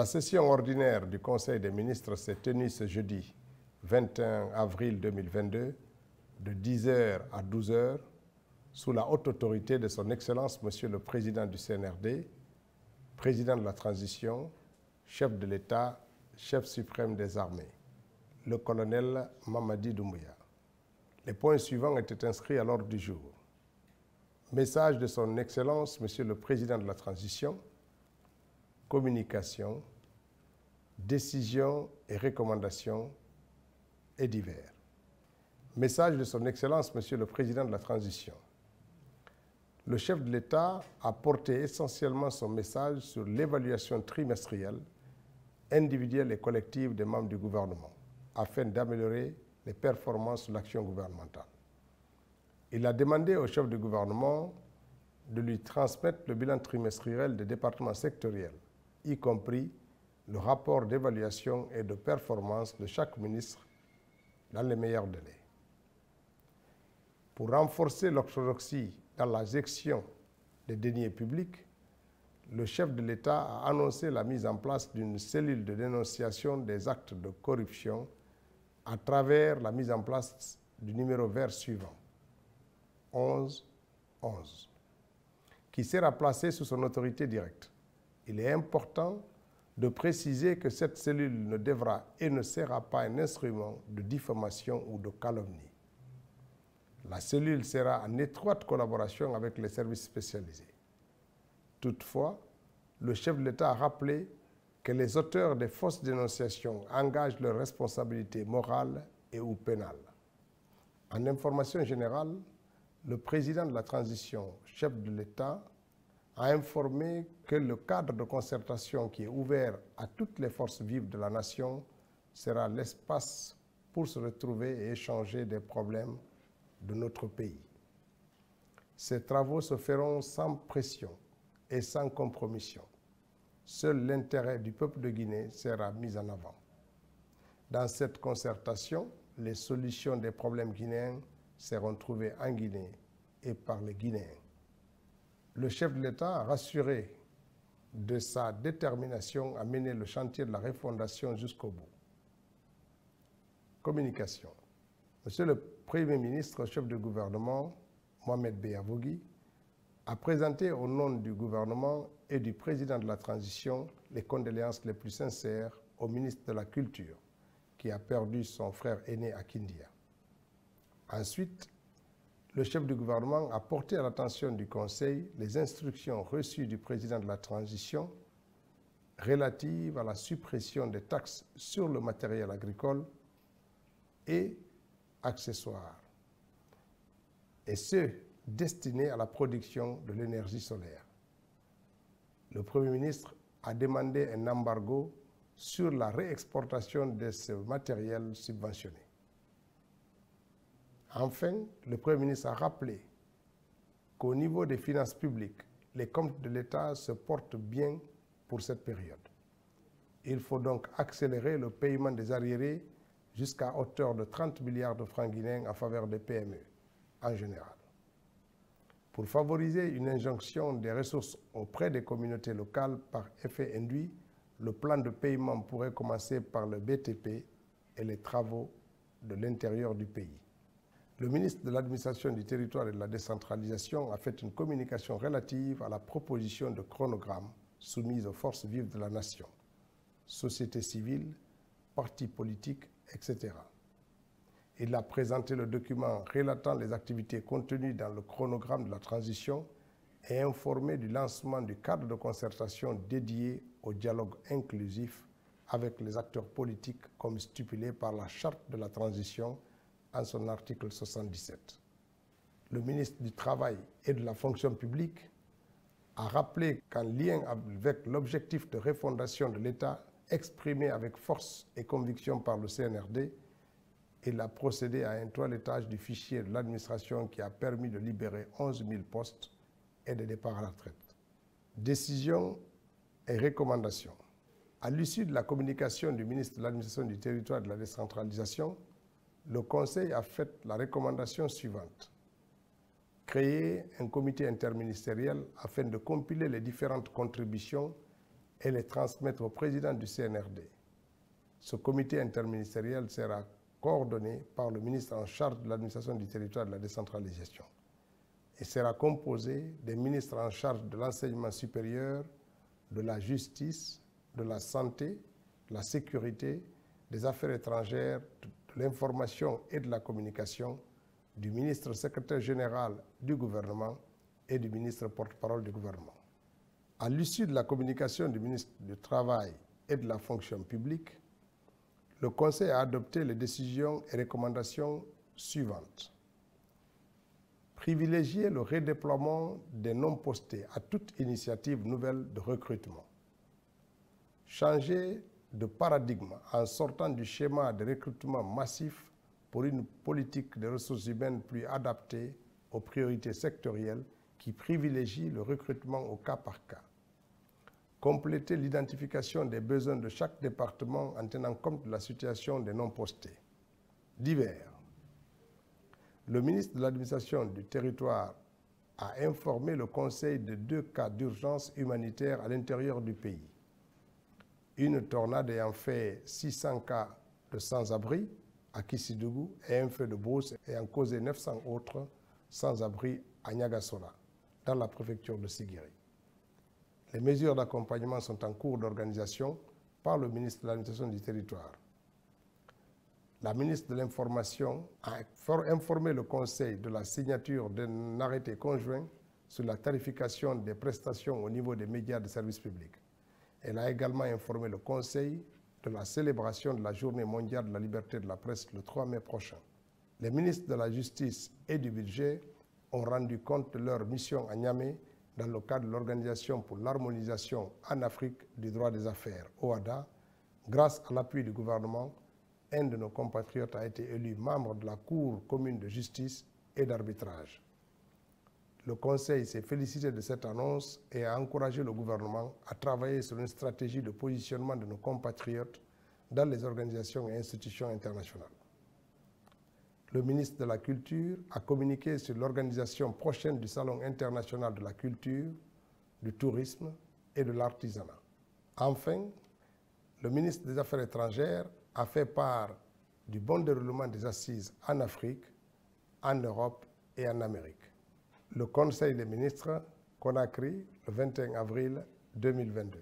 La session ordinaire du Conseil des ministres s'est tenue ce jeudi 21 avril 2022 de 10h à 12h sous la haute autorité de son Excellence Monsieur le Président du CNRD, Président de la Transition, chef de l'État, chef suprême des armées, le colonel Mamadi Doumbouya. Les points suivants étaient inscrits à l'ordre du jour. Message de son Excellence Monsieur le Président de la Transition, communication, décisions et recommandations et divers. Message de son Excellence Monsieur le Président de la Transition. Le chef de l'État a porté essentiellement son message sur l'évaluation trimestrielle, individuelle et collective des membres du gouvernement, afin d'améliorer les performances de l'action gouvernementale. Il a demandé au chef du gouvernement de lui transmettre le bilan trimestriel des départements sectoriels, y compris le rapport d'évaluation et de performance de chaque ministre dans les meilleurs délais. Pour renforcer l'orthodoxie dans la gestion des deniers publics, le chef de l'État a annoncé la mise en place d'une cellule de dénonciation des actes de corruption à travers la mise en place du numéro vert suivant, 11 11, qui sera placé sous son autorité directe. Il est important de préciser que cette cellule ne devra et ne sera pas un instrument de diffamation ou de calomnie. La cellule sera en étroite collaboration avec les services spécialisés. Toutefois, le chef de l'État a rappelé que les auteurs des fausses dénonciations engagent leurs responsabilités morales et ou pénales. En information générale, le président de la transition, chef de l'État, a informé que le cadre de concertation qui est ouvert à toutes les forces vives de la nation sera l'espace pour se retrouver et échanger des problèmes de notre pays. Ces travaux se feront sans pression et sans compromission. Seul l'intérêt du peuple de Guinée sera mis en avant. Dans cette concertation, les solutions des problèmes guinéens seront trouvées en Guinée et par les Guinéens. Le chef de l'État a rassuré de sa détermination à mener le chantier de la refondation jusqu'au bout. Communication. Monsieur le Premier ministre, chef de gouvernement, Mohamed Beyavogui, a présenté au nom du gouvernement et du président de la transition les condoléances les plus sincères au ministre de la Culture, qui a perdu son frère aîné à Kindia. Ensuite, le chef du gouvernement a porté à l'attention du Conseil les instructions reçues du président de la transition relatives à la suppression des taxes sur le matériel agricole et accessoires, et ceux destinés à la production de l'énergie solaire. Le Premier ministre a demandé un embargo sur la réexportation de ce matériel subventionné. Enfin, le Premier ministre a rappelé qu'au niveau des finances publiques, les comptes de l'État se portent bien pour cette période. Il faut donc accélérer le paiement des arriérés jusqu'à hauteur de 30 milliards de francs guinéens en faveur des PME en général. Pour favoriser une injonction des ressources auprès des communautés locales par effet induit, le plan de paiement pourrait commencer par le BTP et les travaux de l'intérieur du pays. Le ministre de l'Administration du Territoire et de la Décentralisation a fait une communication relative à la proposition de chronogramme soumise aux forces vives de la nation, société civile, partis politiques, etc. Il a présenté le document relatant les activités contenues dans le chronogramme de la transition et informé du lancement du cadre de concertation dédié au dialogue inclusif avec les acteurs politiques comme stipulé par la Charte de la transition en son article 77. Le ministre du Travail et de la Fonction publique a rappelé qu'en lien avec l'objectif de refondation de l'État exprimé avec force et conviction par le CNRD, il a procédé à un toilettage du fichier de l'administration qui a permis de libérer 11 000 postes et des départs à la retraite. Décisions et recommandations. À l'issue de la communication du ministre de l'Administration du Territoire et de la Décentralisation, le Conseil a fait la recommandation suivante. Créer un comité interministériel afin de compiler les différentes contributions et les transmettre au président du CNRD. Ce comité interministériel sera coordonné par le ministre en charge de l'administration du territoire et de la décentralisation et sera composé des ministres en charge de l'enseignement supérieur, de la justice, de la santé, de la sécurité, des affaires étrangères, de l'information et de la communication, du ministre secrétaire général du gouvernement et du ministre porte-parole du gouvernement. À l'issue de la communication du ministre du Travail et de la fonction publique, le Conseil a adopté les décisions et recommandations suivantes. Privilégier le redéploiement des non-postés à toute initiative nouvelle de recrutement. Changer de paradigme en sortant du schéma de recrutement massif pour une politique de ressources humaines plus adaptée aux priorités sectorielles qui privilégie le recrutement au cas par cas. Compléter l'identification des besoins de chaque département en tenant compte de la situation des non-postés. Divers. Le ministre de l'Administration du Territoire a informé le Conseil de 2 cas d'urgence humanitaire à l'intérieur du pays. Une tornade ayant fait 600 cas de sans-abri à Kissidougou et un feu de brousse ayant causé 900 autres sans-abri à Niagassola, dans la préfecture de Sigiri. Les mesures d'accompagnement sont en cours d'organisation par le ministre de l'Administration du Territoire. La ministre de l'Information a informé le Conseil de la signature d'un arrêté conjoint sur la tarification des prestations au niveau des médias de service public. Elle a également informé le Conseil de la célébration de la Journée mondiale de la liberté de la presse le 3 mai prochain. Les ministres de la Justice et du Budget ont rendu compte de leur mission à Niamey dans le cadre de l'Organisation pour l'harmonisation en Afrique du droit des affaires, OHADA. Grâce à l'appui du gouvernement, un de nos compatriotes a été élu membre de la Cour commune de justice et d'arbitrage. Le Conseil s'est félicité de cette annonce et a encouragé le gouvernement à travailler sur une stratégie de positionnement de nos compatriotes dans les organisations et institutions internationales. Le ministre de la Culture a communiqué sur l'organisation prochaine du Salon international de la culture, du tourisme et de l'artisanat. Enfin, le ministre des Affaires étrangères a fait part du bon déroulement des assises en Afrique, en Europe et en Amérique. Le Conseil des ministres, Conakry, le 21 avril 2022.